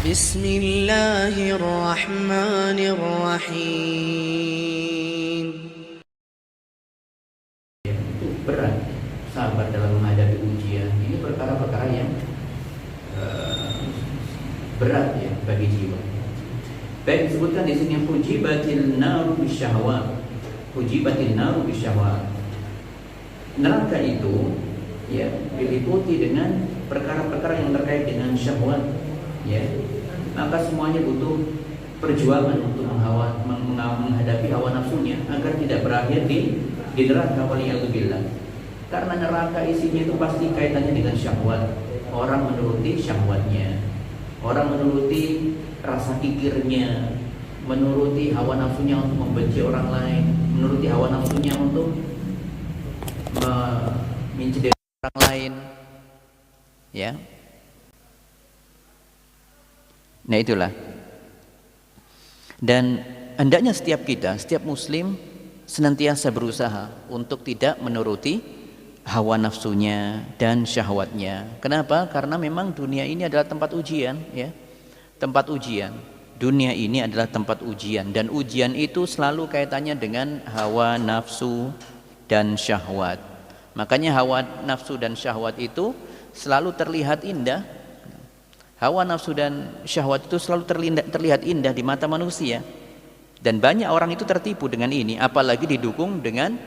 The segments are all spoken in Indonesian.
بسم الله الرحمن الرحيم. Itu berat, sabar dalam menghadapi ujian. Ini perkara-perkara yang berat ya bagi jiwa. Baik, disebutkan di sini hujibatil naru bisyahwat. Hujibatil naru bisyahwat. Neraka itu ya diliputi dengan perkara-perkara yang terkait dengan syahwat ya. Maka semuanya butuh perjuangan untuk menghadapi hawa nafsunya agar tidak berakhir di neraka, waliyadzubillah. Karena neraka isinya itu pasti kaitannya dengan syahwat. Orang menuruti syahwatnya, orang menuruti rasa kikirnya, menuruti hawa nafsunya untuk membenci orang lain, menuruti hawa nafsunya untuk mencederai orang lain, ya. Nah itulah. Dan hendaknya setiap kita, setiap muslim senantiasa berusaha untuk tidak menuruti hawa nafsunya dan syahwatnya. Kenapa? Karena memang dunia ini adalah tempat ujian, ya. Tempat ujian. Dunia ini adalah tempat ujian, dan ujian itu selalu kaitannya dengan hawa nafsu dan syahwat. Makanya hawa nafsu dan syahwat itu selalu terlihat indah. Hawa nafsu dan syahwat itu selalu terlihat indah di mata manusia. Dan banyak orang itu tertipu dengan ini, apalagi didukung dengan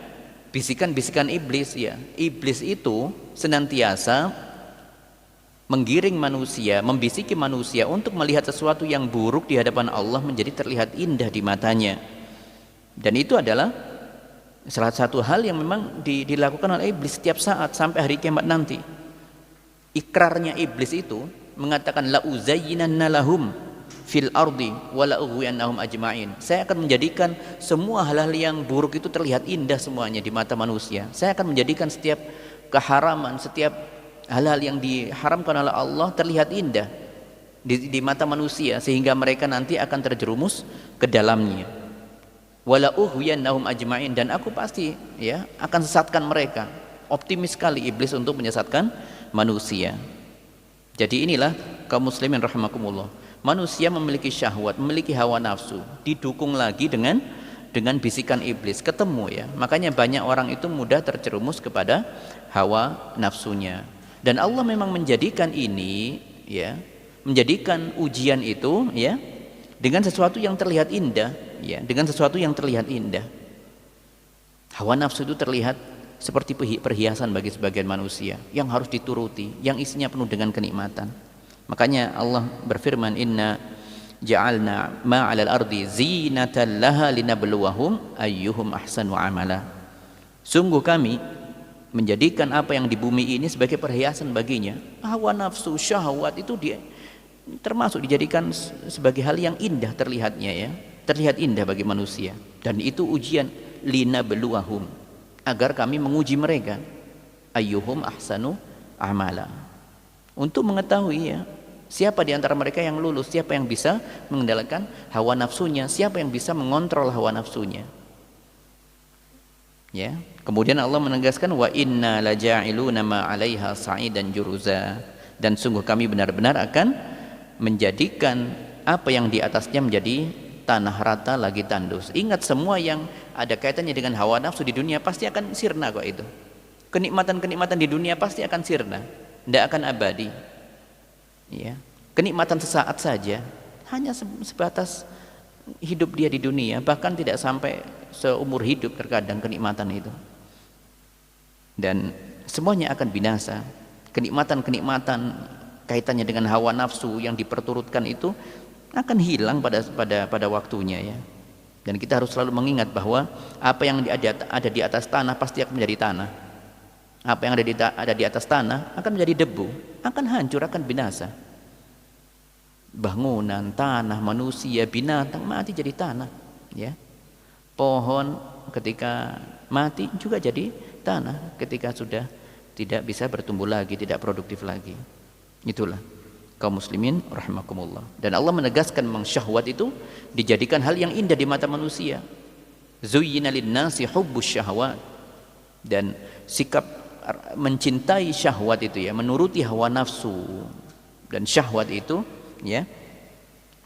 bisikan-bisikan iblis ya. Iblis itu senantiasa menggiring manusia, membisiki manusia untuk melihat sesuatu yang buruk di hadapan Allah menjadi terlihat indah di matanya. Dan itu adalah salah satu hal yang memang dilakukan oleh iblis setiap saat sampai hari kiamat nanti. Ikrarnya iblis itu mengatakan la uzayyinanna lahum fil ardi wa la ughwiyannahum ajma'in. Saya akan menjadikan semua hal-hal yang buruk itu terlihat indah semuanya di mata manusia. Saya akan menjadikan setiap keharaman, setiap hal-hal yang diharamkan oleh Allah terlihat indah di mata manusia, sehingga mereka nanti akan terjerumus ke dalamnya. Wala ughwiyannahum ajma'in, dan aku pasti ya akan sesatkan mereka. Optimis sekali iblis untuk menyesatkan manusia. Jadi inilah kaum muslimin rahimakumullah. Manusia memiliki syahwat, memiliki hawa nafsu, didukung lagi dengan bisikan iblis, ketemu ya. Makanya banyak orang itu mudah terjerumus kepada hawa nafsunya. Dan Allah memang menjadikan ini ya, menjadikan ujian itu ya dengan sesuatu yang terlihat indah ya, dengan sesuatu yang terlihat indah. Hawa nafsu itu terlihat seperti perhiasan bagi sebagian manusia yang harus dituruti, yang isinya penuh dengan kenikmatan. Makanya Allah berfirman, inna ja'alna ma'alal ardi zinatan laha linabluwahum ayyuhum ahsanu amala. Sungguh kami menjadikan apa yang di bumi ini sebagai perhiasan baginya. Hawa nafsu, syahwat itu termasuk dijadikan sebagai hal yang indah terlihatnya ya, terlihat indah bagi manusia. Dan itu ujian, linabluwahum, agar kami menguji mereka, ayyuhum ahsanu amala, untuk mengetahui ya siapa di antara mereka yang lulus, siapa yang bisa mengendalikan hawa nafsunya, siapa yang bisa mengontrol hawa nafsunya. Ya, kemudian Allah menegaskan wa inna laja'iluna ma 'alaiha sa'idan juruza, dan sungguh kami benar-benar akan menjadikan apa yang di atasnya menjadi tanah rata lagi tandus. Ingat, semua yang ada kaitannya dengan hawa nafsu di dunia pasti akan sirna kok itu. Kenikmatan-kenikmatan di dunia pasti akan sirna, tidak akan abadi. Ya, kenikmatan sesaat saja, hanya sebatas hidup dia di dunia, bahkan tidak sampai seumur hidup terkadang kenikmatan itu. Dan semuanya akan binasa. Kenikmatan-kenikmatan kaitannya dengan hawa nafsu yang diperturutkan itu akan hilang pada waktunya ya. Dan kita harus selalu mengingat bahwa apa yang ada di atas tanah pasti akan menjadi tanah. Apa yang ada di atas tanah akan menjadi debu, akan hancur, akan binasa. Bangunan, tanah, manusia, binatang mati jadi tanah ya. Pohon ketika mati juga jadi tanah ketika sudah tidak bisa bertumbuh lagi, tidak produktif lagi. Itulah kaum muslimin rahimakumullah. Dan Allah menegaskan memang syahwat itu dijadikan hal yang indah di mata manusia. Zuyyina lin-nasi hubbus syahwat, dan sikap mencintai syahwat itu ya, menuruti hawa nafsu dan syahwat itu ya,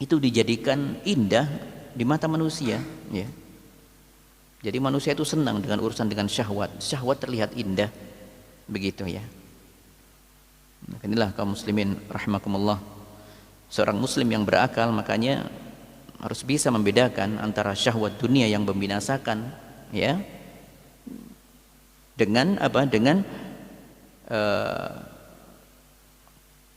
itu dijadikan indah di mata manusia, ya. Jadi manusia itu senang dengan urusan dengan syahwat. Syahwat terlihat indah, begitu ya. Inilah kaum muslimin rahimakumullah. Seorang muslim yang berakal makanya harus bisa membedakan antara syahwat dunia yang membinasakan, ya, dengan apa? Dengan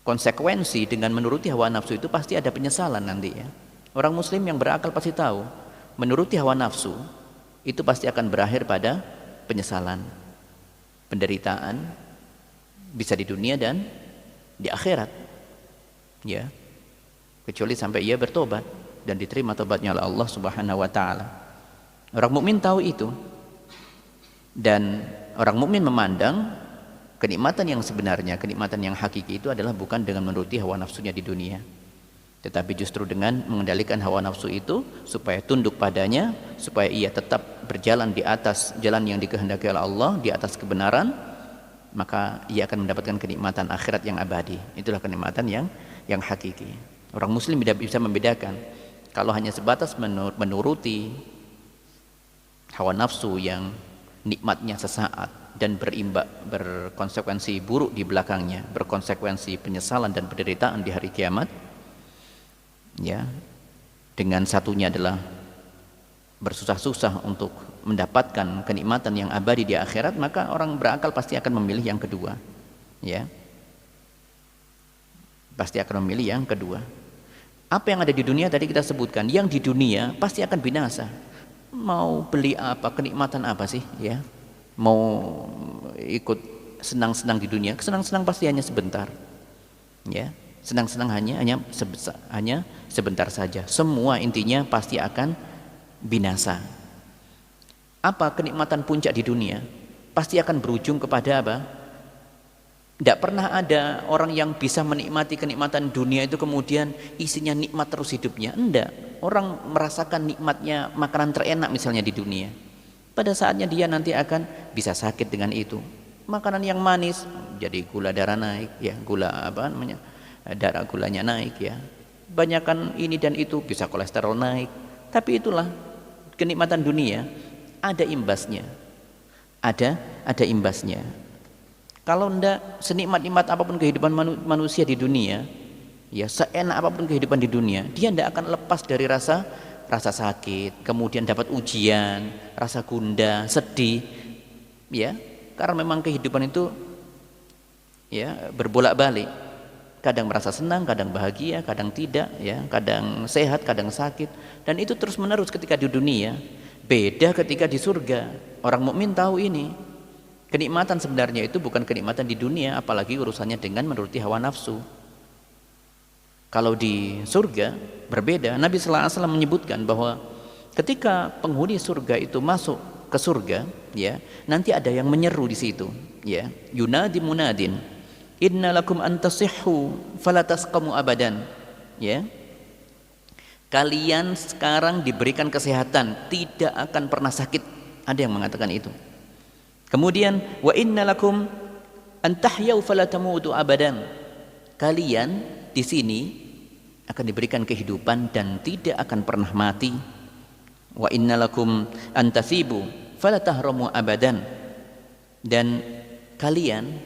konsekuensi dengan menuruti hawa nafsu itu pasti ada penyesalan nanti, ya. Orang muslim yang berakal pasti tahu menuruti hawa nafsu itu pasti akan berakhir pada penyesalan, penderitaan, bisa di dunia dan di akhirat, ya, kecuali sampai ia bertobat dan diterima tobatnya oleh Allah Subhanahu wa taala. Orang mukmin tahu itu, dan orang mukmin memandang kenikmatan yang sebenarnya, kenikmatan yang hakiki itu adalah bukan dengan menuruti hawa nafsunya di dunia, tetapi justru dengan mengendalikan hawa nafsu itu supaya tunduk padanya, supaya ia tetap berjalan di atas jalan yang dikehendaki oleh Allah, di atas kebenaran, maka ia akan mendapatkan kenikmatan akhirat yang abadi. Itulah kenikmatan yang hakiki. Orang muslim tidak bisa membedakan. Kalau hanya sebatas menuruti hawa nafsu yang nikmatnya sesaat dan berkonsekuensi buruk di belakangnya, berkonsekuensi penyesalan dan penderitaan di hari kiamat, ya, dengan satunya adalah bersusah-susah untuk mendapatkan kenikmatan yang abadi di akhirat, maka orang berakal pasti akan memilih yang kedua, ya, pasti akan memilih yang kedua. Apa yang ada di dunia tadi kita sebutkan, yang di dunia pasti akan binasa. Mau beli apa, kenikmatan apa sih, ya, mau ikut senang-senang di dunia, senang-senang pasti hanya sebentar, ya. Senang-senang hanya sebentar saja. Semua intinya pasti akan binasa. Apa kenikmatan puncak di dunia? Pasti akan berujung kepada apa? Tidak pernah ada orang yang bisa menikmati kenikmatan dunia itu kemudian isinya nikmat terus hidupnya. Enggak. Orang merasakan nikmatnya makanan terenak misalnya di dunia. Pada saatnya dia nanti akan bisa sakit dengan itu. Makanan yang manis jadi gula darah naik, ya, gula apa namanya? Darah gulanya naik, ya. Banyakan ini dan itu bisa kolesterol naik. Tapi itulah kenikmatan dunia, ada imbasnya. Ada imbasnya. Kalau ndak senikmat-nikmat apapun kehidupan manusia di dunia, ya, seenak apapun kehidupan di dunia, dia ndak akan lepas dari rasa sakit, kemudian dapat ujian, rasa gundah, sedih, ya. Karena memang kehidupan itu, ya, berbolak-balik. Kadang merasa senang, kadang bahagia, kadang tidak, ya, kadang sehat, kadang sakit, dan itu terus menerus ketika di dunia. Beda ketika di surga. Orang mukmin tahu ini. Kenikmatan sebenarnya itu bukan kenikmatan di dunia, apalagi urusannya dengan menuruti hawa nafsu. Kalau di surga berbeda. Nabi sallallahu alaihi wasallam menyebutkan bahwa ketika penghuni surga itu masuk ke surga, ya, nanti ada yang menyeru di situ, ya, yunadi munadin, inna lakum antasihhu falatasqamu abadan, ya, kalian sekarang diberikan kesehatan, tidak akan pernah sakit. Ada yang mengatakan itu. Kemudian wa inna lakum antahyau falatamutu abadan, kalian di sini akan diberikan kehidupan dan tidak akan pernah mati. Wa inna lakum antasibu falatahramu abadan, dan kalian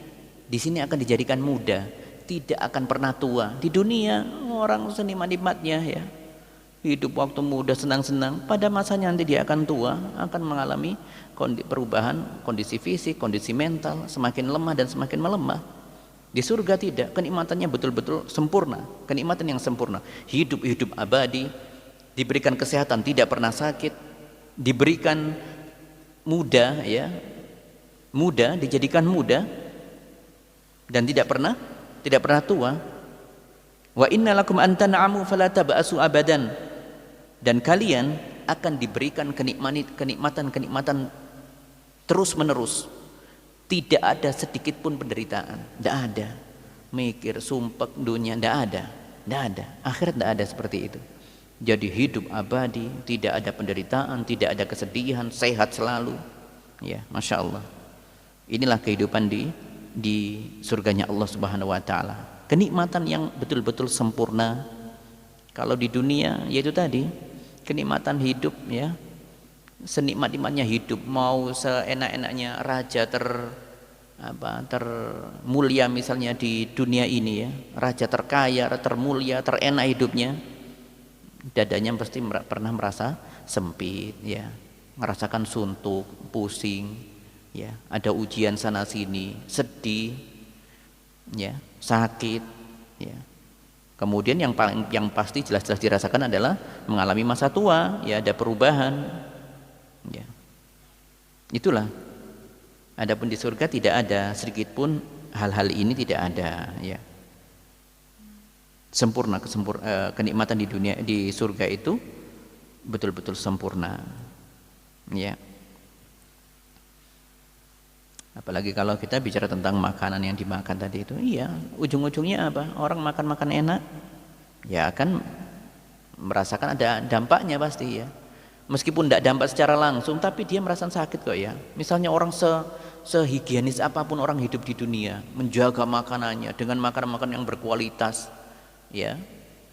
di sini akan dijadikan muda, tidak akan pernah tua. Di dunia orang senikmat-nikmatnya, ya, hidup waktu muda senang-senang, pada masanya nanti dia akan tua, akan mengalami perubahan kondisi fisik, kondisi mental, semakin lemah dan semakin melemah. Di surga tidak, kenikmatannya betul-betul sempurna, kenikmatan yang sempurna, hidup abadi, diberikan kesehatan, tidak pernah sakit, diberikan muda, ya, muda, dijadikan muda dan tidak pernah tua. Wa inna lakum an tan'amu fala tab'asu abadan, dan kalian akan diberikan kenikmatan terus menerus, tidak ada sedikit pun penderitaan, tidak ada mikir sumpek dunia, tidak ada. Akhirat tidak ada seperti itu. Jadi hidup abadi, tidak ada penderitaan, tidak ada kesedihan, sehat selalu, ya, masya Allah. Inilah kehidupan di surganya Allah Subhanahu Wa Taala. Kenikmatan yang betul-betul sempurna, Kalau di dunia yaitu tadi kenikmatan hidup ya, senikmat-nikmatnya hidup, mau seenak-enaknya raja termulia misalnya di dunia ini ya, raja terkaya, termulia, terenak hidupnya, dadanya pasti pernah merasa sempit ya, merasakan suntuk, pusing ya, ada ujian sana sini, sedih ya, sakit ya. Kemudian yang pasti jelas-jelas dirasakan adalah mengalami masa tua ya, ada perubahan ya. Itulah. Adapun di surga tidak ada sedikit pun hal-hal ini, tidak ada ya. Sempurna kenikmatan di dunia, di surga itu betul-betul sempurna ya. Apalagi kalau kita bicara tentang makanan yang dimakan tadi itu, iya, ujung-ujungnya apa? Orang makan enak, ya akan merasakan ada dampaknya pasti ya. Meskipun tidak dampak secara langsung, tapi dia merasakan sakit kok ya. Misalnya orang sehigienis apapun orang hidup di dunia, menjaga makanannya dengan makanan-makanan yang berkualitas, ya,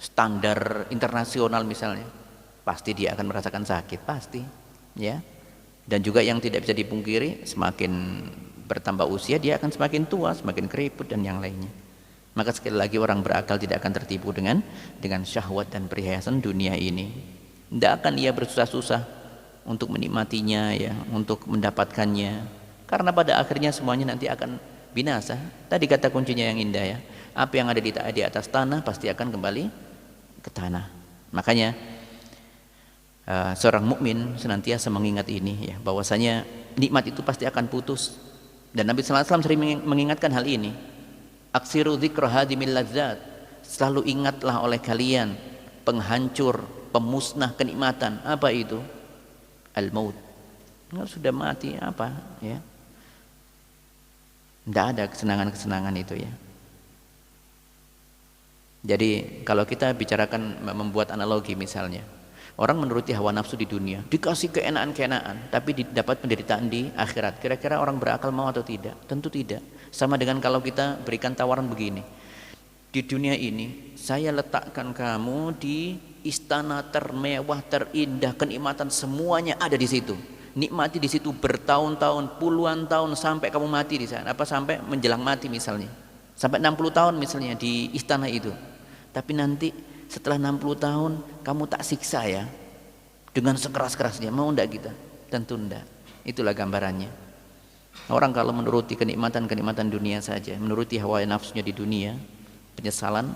standar internasional misalnya, pasti dia akan merasakan sakit, pasti, ya. Dan juga yang tidak bisa dipungkiri, semakin bertambah usia dia akan semakin tua, semakin keriput dan yang lainnya. Maka sekali lagi orang berakal tidak akan tertipu dengan syahwat dan perhiasan dunia ini. Tidak akan ia bersusah-susah untuk menikmatinya ya, untuk mendapatkannya. Karena pada akhirnya semuanya nanti akan binasa. Tadi kata kuncinya yang indah ya. Apa yang ada di atas tanah pasti akan kembali ke tanah. Makanya seorang mukmin senantiasa mengingat ini ya, bahwasanya nikmat itu pasti akan putus. Dan Nabi sallallahu alaihi wasallam sering mengingatkan hal ini. Aksiru dzikra hadimil ladzat. Selalu ingatlah oleh kalian penghancur, pemusnah kenikmatan. Apa itu? Al-maut. Sudah mati apa ya? Tidak ada kesenangan-kesenangan itu ya. Jadi kalau kita bicarakan, membuat analogi misalnya, orang menuruti hawa nafsu di dunia, dikasih keenaan-keenaan, tapi dapat penderitaan di akhirat. Kira-kira orang berakal mau atau tidak? Tentu tidak. Sama dengan kalau kita berikan tawaran begini, di dunia ini saya letakkan kamu di istana termewah, terindah, kenikmatan semuanya ada di situ. Nikmati di situ bertahun-tahun, puluhan tahun sampai kamu mati di sana, apa sampai menjelang mati misalnya. Sampai 60 tahun misalnya di istana itu. Tapi nanti setelah 60 tahun kamu tak siksa ya, dengan sekeras-kerasnya. Mau enggak kita? Tentu enggak. Itulah gambarannya. Orang kalau menuruti kenikmatan-kenikmatan dunia saja, menuruti hawa nafsunya di dunia, penyesalan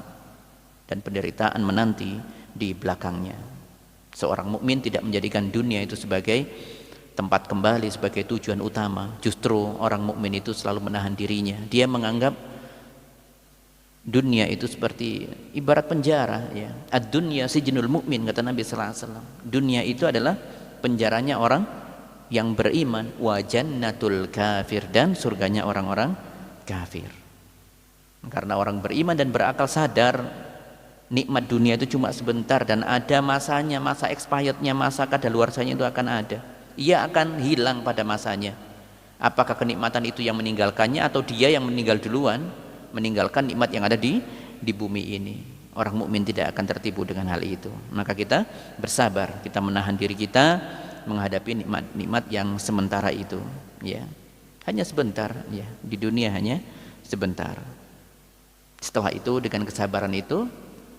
dan penderitaan menanti di belakangnya. Seorang mukmin tidak menjadikan dunia itu sebagai tempat kembali, sebagai tujuan utama. Justru orang mukmin itu selalu menahan dirinya. Dia menganggap dunia itu seperti ibarat penjara ya. Ad-dunya sijnul mukmin, kata Nabi sallallahu alaihi wasallam. Dunia itu adalah penjaranya orang yang beriman, wa jannatul kafir, dan surganya orang-orang kafir. Karena orang beriman dan berakal sadar nikmat dunia itu cuma sebentar dan ada masanya, masa expirednya, masa kadaluarsanya itu akan ada. Ia akan hilang pada masanya. Apakah kenikmatan itu yang meninggalkannya atau dia yang meninggal duluan, meninggalkan nikmat yang ada di bumi ini. Orang mukmin tidak akan tertipu dengan hal itu. Maka kita bersabar, kita menahan diri kita menghadapi nikmat-nikmat yang sementara itu ya. Hanya sebentar ya, di dunia hanya sebentar. Setelah itu dengan kesabaran itu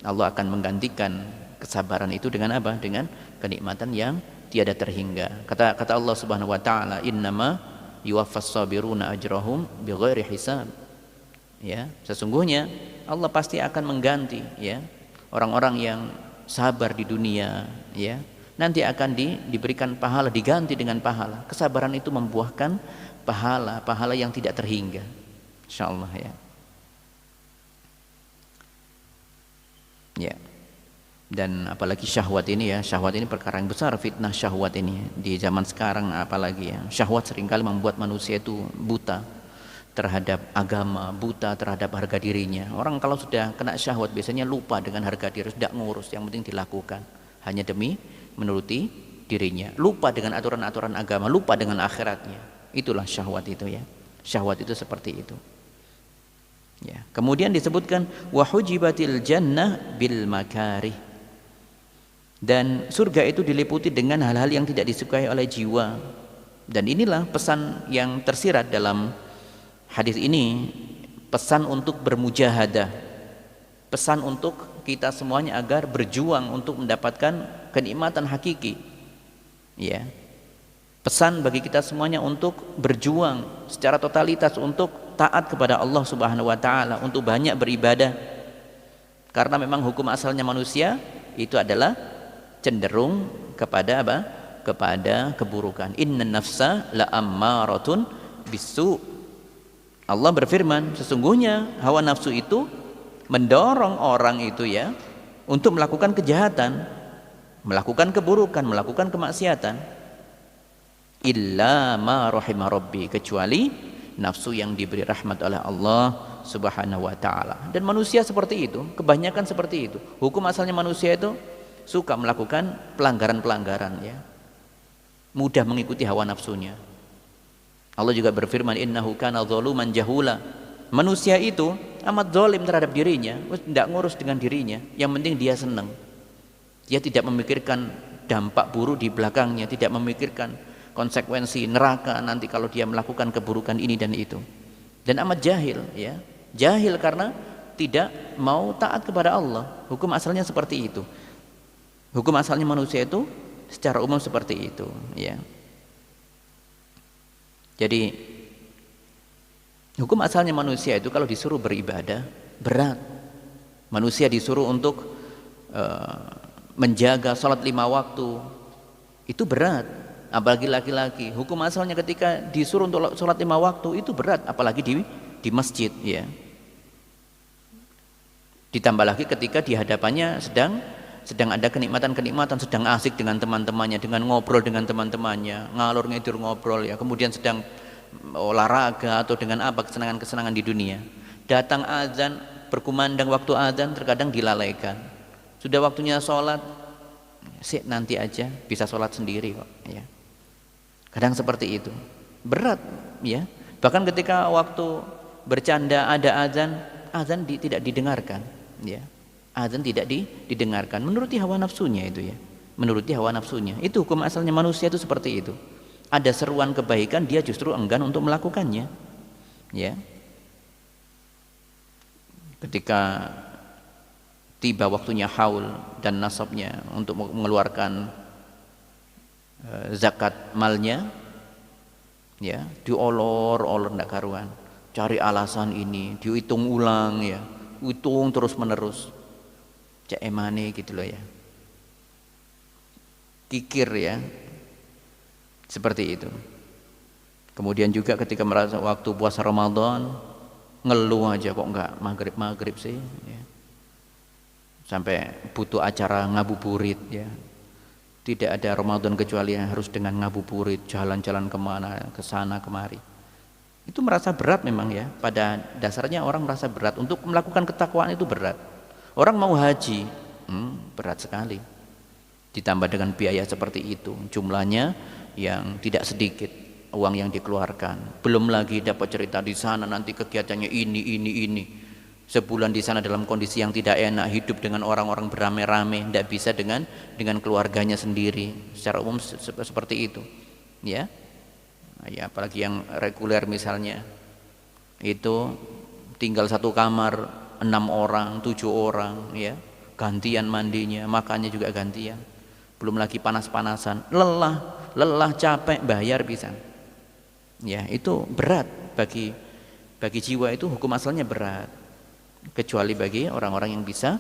Allah akan menggantikan kesabaran itu dengan apa? Dengan kenikmatan yang tiada terhingga. Kata Allah Subhanahu wa taala, innama yuwaffas sabiruna ajrahum bighairi hisab. Ya, sesungguhnya Allah pasti akan mengganti ya orang-orang yang sabar di dunia ya. Nanti akan diberikan pahala, diganti dengan pahala. Kesabaran itu membuahkan pahala yang tidak terhingga. Insyaallah ya. Ya. Dan apalagi syahwat ini ya, syahwat ini perkara yang besar, fitnah syahwat ini di zaman sekarang apalagi ya. Syahwat seringkali membuat manusia itu buta terhadap agama, buta terhadap harga dirinya. Orang kalau sudah kena syahwat biasanya lupa dengan harga diri, tidak ngurus, yang penting dilakukan hanya demi menuruti dirinya, lupa dengan aturan-aturan agama, lupa dengan akhiratnya. Itulah syahwat itu ya. Syahwat itu seperti itu. Ya. Kemudian disebutkan wa hujibatil jannah bil makarih. Dan surga itu diliputi dengan hal-hal yang tidak disukai oleh jiwa. Dan inilah pesan yang tersirat dalam hadis ini, pesan untuk bermujahadah, pesan untuk kita semuanya agar berjuang untuk mendapatkan kenikmatan hakiki. Ya. Pesan bagi kita semuanya untuk berjuang secara totalitas untuk taat kepada Allah Subhanahu wa taala, untuk banyak beribadah. Karena memang hukum asalnya manusia itu adalah cenderung kepada apa? Kepada keburukan. Innan nafsa la ammaratun bisu. Allah berfirman, sesungguhnya hawa nafsu itu mendorong orang itu ya untuk melakukan kejahatan, melakukan keburukan, melakukan kemaksiatan. Illa ma rahima rabbi, kecuali nafsu yang diberi rahmat oleh Allah Subhanahu wa taala. Dan manusia seperti itu, kebanyakan seperti itu. Hukum asalnya manusia itu suka melakukan pelanggaran-pelanggaran ya. Mudah mengikuti hawa nafsunya. Allah juga berfirman, innahu kana zaluman jahula. Manusia itu amat zalim terhadap dirinya, tidak ngurus dengan dirinya, yang penting dia senang. Dia tidak memikirkan dampak buruk di belakangnya, tidak memikirkan konsekuensi neraka nanti kalau dia melakukan keburukan ini dan itu. Dan amat jahil ya. Jahil karena tidak mau taat kepada Allah. Hukum asalnya seperti itu. Hukum asalnya manusia itu secara umum seperti itu ya. Jadi hukum asalnya manusia itu kalau disuruh beribadah berat. Manusia disuruh untuk menjaga sholat 5 waktu itu berat, apalagi laki-laki. Hukum asalnya ketika disuruh untuk sholat 5 waktu itu berat, apalagi di masjid ya. Ditambah lagi ketika di hadapannya sedang ada kenikmatan-kenikmatan, sedang asik dengan teman-temannya, dengan ngobrol dengan teman-temannya, ngalur ngidur ngobrol ya, kemudian sedang olahraga atau dengan apa kesenangan-kesenangan di dunia. Datang azan, berkumandang waktu azan terkadang dilalaikan. Sudah waktunya sholat, nanti aja, bisa sholat sendiri kok ya. Kadang seperti itu. Berat ya. Bahkan ketika waktu bercanda ada azan tidak didengarkan ya. Azan tidak didengarkan, menuruti hawa nafsunya itu ya, menuruti hawa nafsunya. Itu hukum asalnya manusia itu seperti itu. Ada seruan kebaikan dia justru enggan untuk melakukannya ya. Ketika tiba waktunya haul dan nasabnya untuk mengeluarkan zakat malnya ya, diolor-olor ndak karuan, cari alasan ini, dihitung ulang ya, hitung terus menerus. Cek emane gitu loh ya, kikir ya, seperti itu. Kemudian juga ketika merasa waktu puasa Ramadan ngeluh aja, kok enggak maghrib sih ya. Sampai butuh acara ngabuburit ya. Tidak ada Ramadan kecuali yang harus dengan ngabuburit, jalan-jalan kemana, ke sana kemari. Itu merasa berat memang ya. Pada dasarnya orang merasa berat untuk melakukan ketakwaan, itu berat. Orang mau haji, berat sekali. Ditambah dengan biaya seperti itu, jumlahnya yang tidak sedikit uang yang dikeluarkan. Belum lagi dapat cerita di sana nanti kegiatannya ini. Sebulan di sana dalam kondisi yang tidak enak, hidup dengan orang-orang beramai-ramai, tidak bisa dengan keluarganya sendiri. Secara umum seperti itu, ya. Ya, apalagi yang reguler misalnya, itu tinggal satu kamar 6 orang, 7 orang, ya, gantian mandinya, makannya juga gantian. Belum lagi panas-panasan, lelah, capek, bayar pisan. Ya, itu berat bagi jiwa, itu hukum asalnya berat. Kecuali bagi orang-orang yang bisa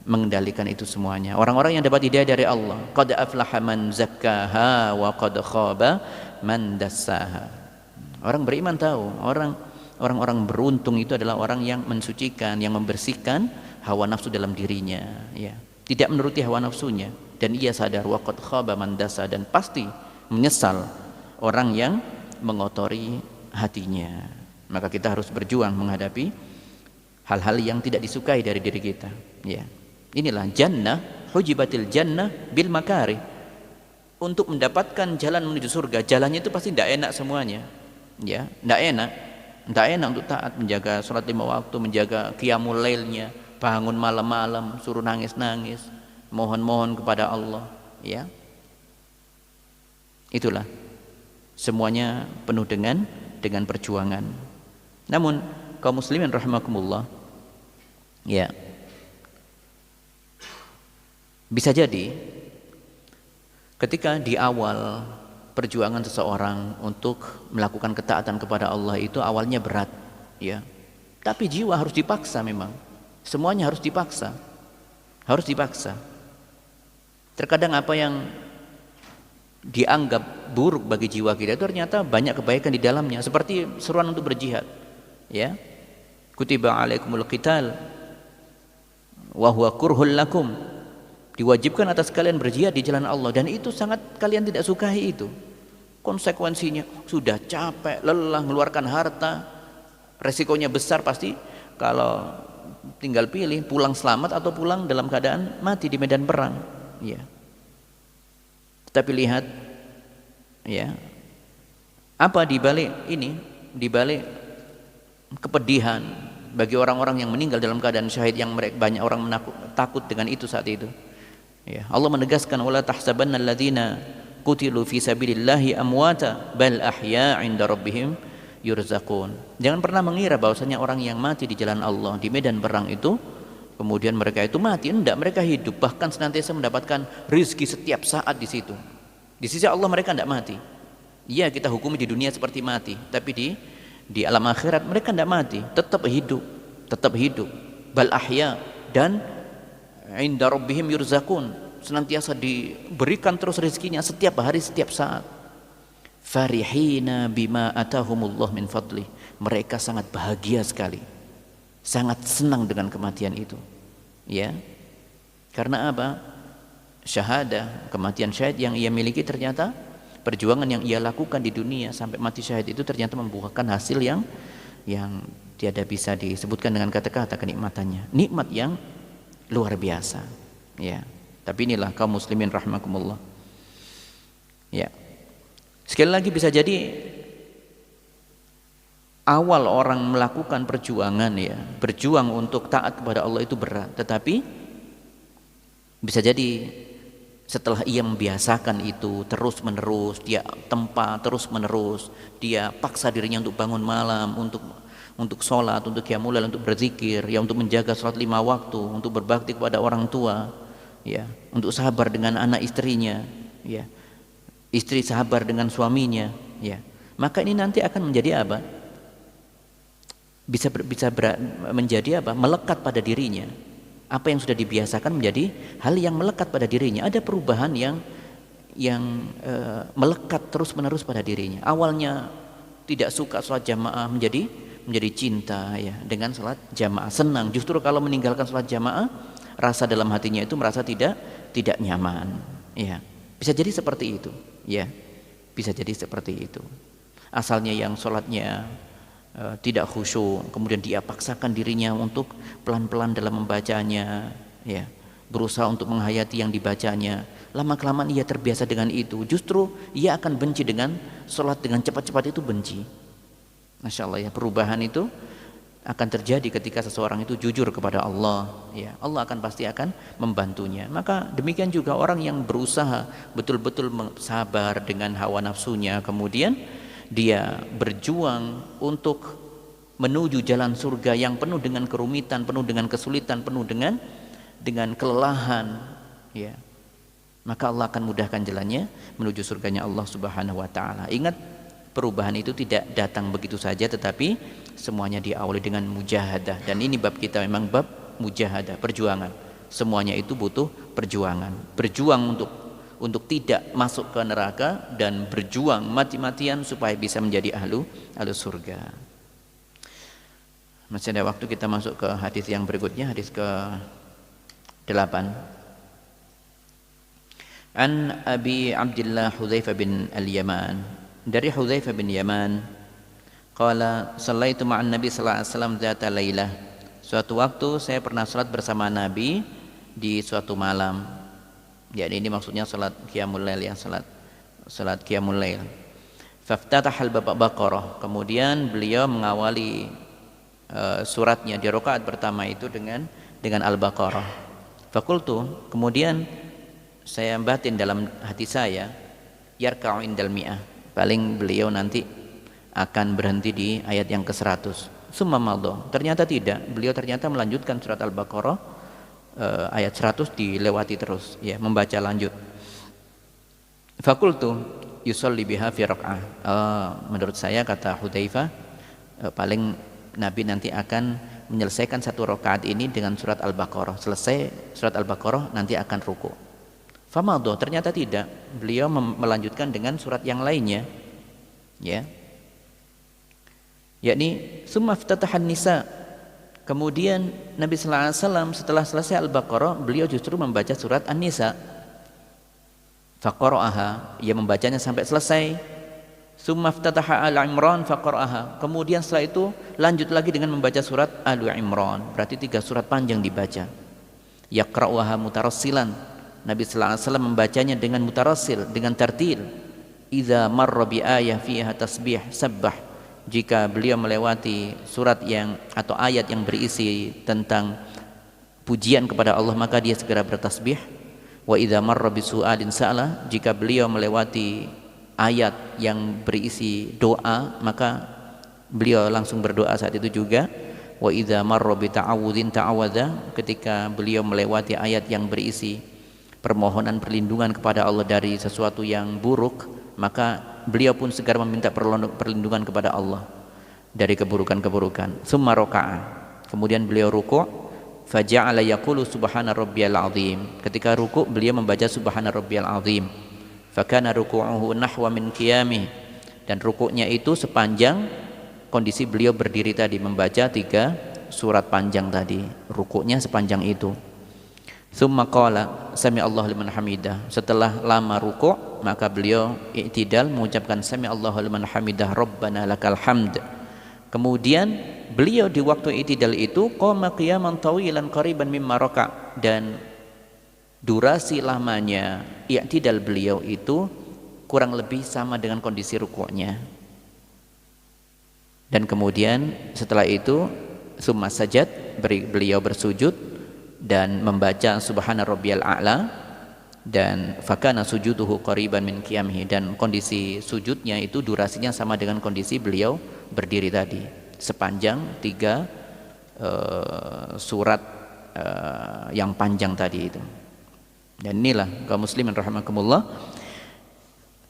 mengendalikan itu semuanya. Orang-orang yang dapat hidayah dari Allah. Qad aflaha man zakkaha wa qad khaba man dassaha. Orang beriman tahu, orang-orang beruntung itu adalah orang yang mensucikan, yang membersihkan hawa nafsu dalam dirinya, ya. Tidak menuruti hawa nafsunya, dan ia sadar wa qad khaba man dassaha, dan pasti menyesal orang yang mengotori hatinya. Maka kita harus berjuang menghadapi hal-hal yang tidak disukai dari diri kita, ya. Inilah jannah, hujibatil jannah bil makarih. Untuk mendapatkan jalan menuju surga, jalannya itu pasti tidak enak semuanya, ya, tidak enak untuk taat, menjaga sholat 5 waktu, menjaga qiyamul lailnya, bangun malam-malam, suruh nangis-nangis, mohon-mohon kepada Allah, ya. Itulah semuanya penuh dengan perjuangan. Namun kaum muslimin rahimakumullah, ya, bisa jadi ketika di awal perjuangan seseorang untuk melakukan ketaatan kepada Allah itu awalnya berat, ya. Tapi jiwa harus dipaksa memang. Semuanya harus dipaksa. Harus dipaksa. Terkadang apa yang dianggap buruk bagi jiwa kita itu ternyata banyak kebaikan di dalamnya, seperti seruan untuk berjihad, ya. Kutiba alaikumul qital wa huwa kurhul lakum. Diwajibkan atas kalian berjihad di jalan Allah, dan itu sangat kalian tidak sukai itu. Konsekuensinya sudah capek, lelah, mengeluarkan harta, resikonya besar pasti. Kalau tinggal pilih pulang selamat atau pulang dalam keadaan mati di medan perang, ya. Tapi lihat, ya, apa di balik ini, di balik kepedihan bagi orang-orang yang meninggal dalam keadaan syahid, yang banyak orang takut dengan itu saat itu. Ya, Allah menegaskan, wala tahsabanna alladzina qutilu fi sabilillahi amwata bal ahya 'inda rabbihim yurzaqun. Jangan pernah mengira bahwasanya orang yang mati di jalan Allah di medan perang itu kemudian mereka itu mati. Enggak, mereka hidup, bahkan senantiasa mendapatkan rezeki setiap saat di situ. Di sisi Allah mereka enggak mati. Iya, kita hukumi di dunia seperti mati, tapi di alam akhirat mereka enggak mati, tetap hidup, tetap hidup. Bal ahya, dan 'inda rabbihim yurzaqun, senantiasa diberikan terus rezekinya setiap hari, setiap saat. Farihina bima atahumullah min fadlih, mereka sangat bahagia sekali, sangat senang dengan kematian itu, ya. Karena apa? Syahadah, kematian syahid yang ia miliki, ternyata perjuangan yang ia lakukan di dunia sampai mati syahid itu ternyata membuahkan hasil yang tiada bisa disebutkan dengan kata-kata kenikmatannya, nikmat yang luar biasa, ya. Tapi inilah kaum muslimin rahimakumullah, ya. Sekali lagi, bisa jadi awal orang melakukan perjuangan, ya, berjuang untuk taat kepada Allah itu berat, tetapi bisa jadi setelah ia membiasakan itu terus menerus, dia tempa terus menerus, dia paksa dirinya untuk bangun malam, untuk sholat, untuk qiyamul lail, untuk berzikir, ya, untuk menjaga sholat 5 waktu, untuk berbakti kepada orang tua, ya, untuk sabar dengan anak istrinya, ya, istri sabar dengan suaminya, ya. Maka ini nanti akan menjadi apa? Bisa menjadi apa? Melekat pada dirinya. Apa yang sudah dibiasakan menjadi hal yang melekat pada dirinya. Ada perubahan yang melekat terus menerus pada dirinya. Awalnya tidak suka sholat jamaah menjadi cinta, ya, dengan sholat jamaah, senang. Justru kalau meninggalkan sholat jamaah, rasa dalam hatinya itu merasa tidak nyaman, ya. Bisa jadi seperti itu, ya. Bisa jadi seperti itu. Asalnya yang sholatnya tidak khusyuk, kemudian dia paksakan dirinya untuk pelan-pelan dalam membacanya, ya, berusaha untuk menghayati yang dibacanya. Lama-kelamaan ia terbiasa dengan itu, justru ia akan benci dengan sholat, dengan cepat-cepat itu benci. Masya Allah, ya, perubahan itu akan terjadi ketika seseorang itu jujur kepada Allah, ya. Allah pasti akan membantunya. Maka demikian juga orang yang berusaha betul-betul sabar dengan hawa nafsunya, kemudian dia berjuang untuk menuju jalan surga yang penuh dengan kerumitan, penuh dengan kesulitan, penuh dengan kelelahan, ya. Maka Allah akan mudahkan jalannya menuju surganya Allah Subhanahu wa taala. Ingat, perubahan itu tidak datang begitu saja, tetapi semuanya diawali dengan mujahadah. Dan ini bab kita memang bab mujahadah, perjuangan. Semuanya itu butuh perjuangan. Berjuang untuk tidak masuk ke neraka, dan berjuang mati-matian supaya bisa menjadi ahlu surga. Masih ada waktu, kita masuk ke hadis yang berikutnya, hadis ke-8. An Abi Abdullah Hudzaifah bin Al-Yaman, dari Hudzaifah bin Yaman, qala shallaitu ma'an Nabi sallallahu alaihi wasallam dzata lailah. Suatu waktu saya pernah salat bersama Nabi di suatu malam. Ya, ini maksudnya salat qiyamul lail, ya, salat qiyamul lail. Faftatahal Baqarah, kemudian beliau mengawali suratnya di rakaat pertama itu dengan Al-Baqarah. Fakultu, kemudian saya batin dalam hati saya, yarka'u indal mi'ah, paling beliau nanti akan berhenti di ayat yang ke-100. Summa madha, ternyata tidak, beliau ternyata melanjutkan surat Al-Baqarah, ayat 100 dilewati terus, ya, membaca lanjut. Fakultu yusolli biha fi rak'ah. Menurut saya, kata Hudzaifah, paling Nabi nanti akan menyelesaikan satu rakaat ini dengan surat Al-Baqarah. Selesai surat Al-Baqarah nanti akan ruku. Famadho, ternyata tidak, beliau melanjutkan dengan surat yang lainnya, ya, yakni summa iftatahan nisa. Kemudian Nabi sallallahu alaihi wasallam setelah selesai Al-Baqarah, beliau justru membaca surat An-Nisa. Faqara'aha, ia membacanya sampai selesai. Summa iftataha Al-Imran faqara'aha. Kemudian setelah itu lanjut lagi dengan membaca surat Al-Imran. Berarti 3 surat panjang dibaca. Yaqra'uha mutarassilan. Nabi sallallahu alaihi wasallam membacanya dengan mutarassil, dengan tartil. Idza marra bi ayah fiha tasbih sabbah. Jika beliau melewati surat yang atau ayat yang berisi tentang pujian kepada Allah, maka dia segera bertasbih. Wa idza marra bi su'alin sa'ala, jika beliau melewati ayat yang berisi doa, maka beliau langsung berdoa saat itu juga. Wa idza marra bi ta'awudzin ta'awadza, ketika beliau melewati ayat yang berisi permohonan perlindungan kepada Allah dari sesuatu yang buruk, maka beliau pun segera meminta perlindungan kepada Allah dari keburukan-keburukan. Summa raka'a, kemudian beliau ruku', faja'ala yaqulu subhana rabbiyal azim. Ketika ruku' beliau membaca subhana rabbiyal azim. Fakana ruku'uhu nahwa min qiyamih, dan rukuknya itu sepanjang kondisi beliau berdiri tadi membaca 3 surat panjang tadi, rukuknya sepanjang itu. Tsumma qala sami Allahu liman hamidah. Setelah lama ruku', maka beliau i'tidal mengucapkan sami Allahu liman hamidah rabbana lakal hamd. Kemudian beliau di waktu i'tidal itu qama qiyaman tawilan qariban mimma raka', dan durasi lamanya i'tidal beliau itu kurang lebih sama dengan kondisi rukuknya. Dan kemudian setelah itu summa sajad, beliau bersujud dan membaca subhana rabbiyal a'la, dan fakana sujuduhu qariban min qiyamihi, dan kondisi sujudnya itu durasinya sama dengan kondisi beliau berdiri tadi, sepanjang 3 surat yang panjang tadi itu. Dan inilah kaum muslimin rahimakumullah,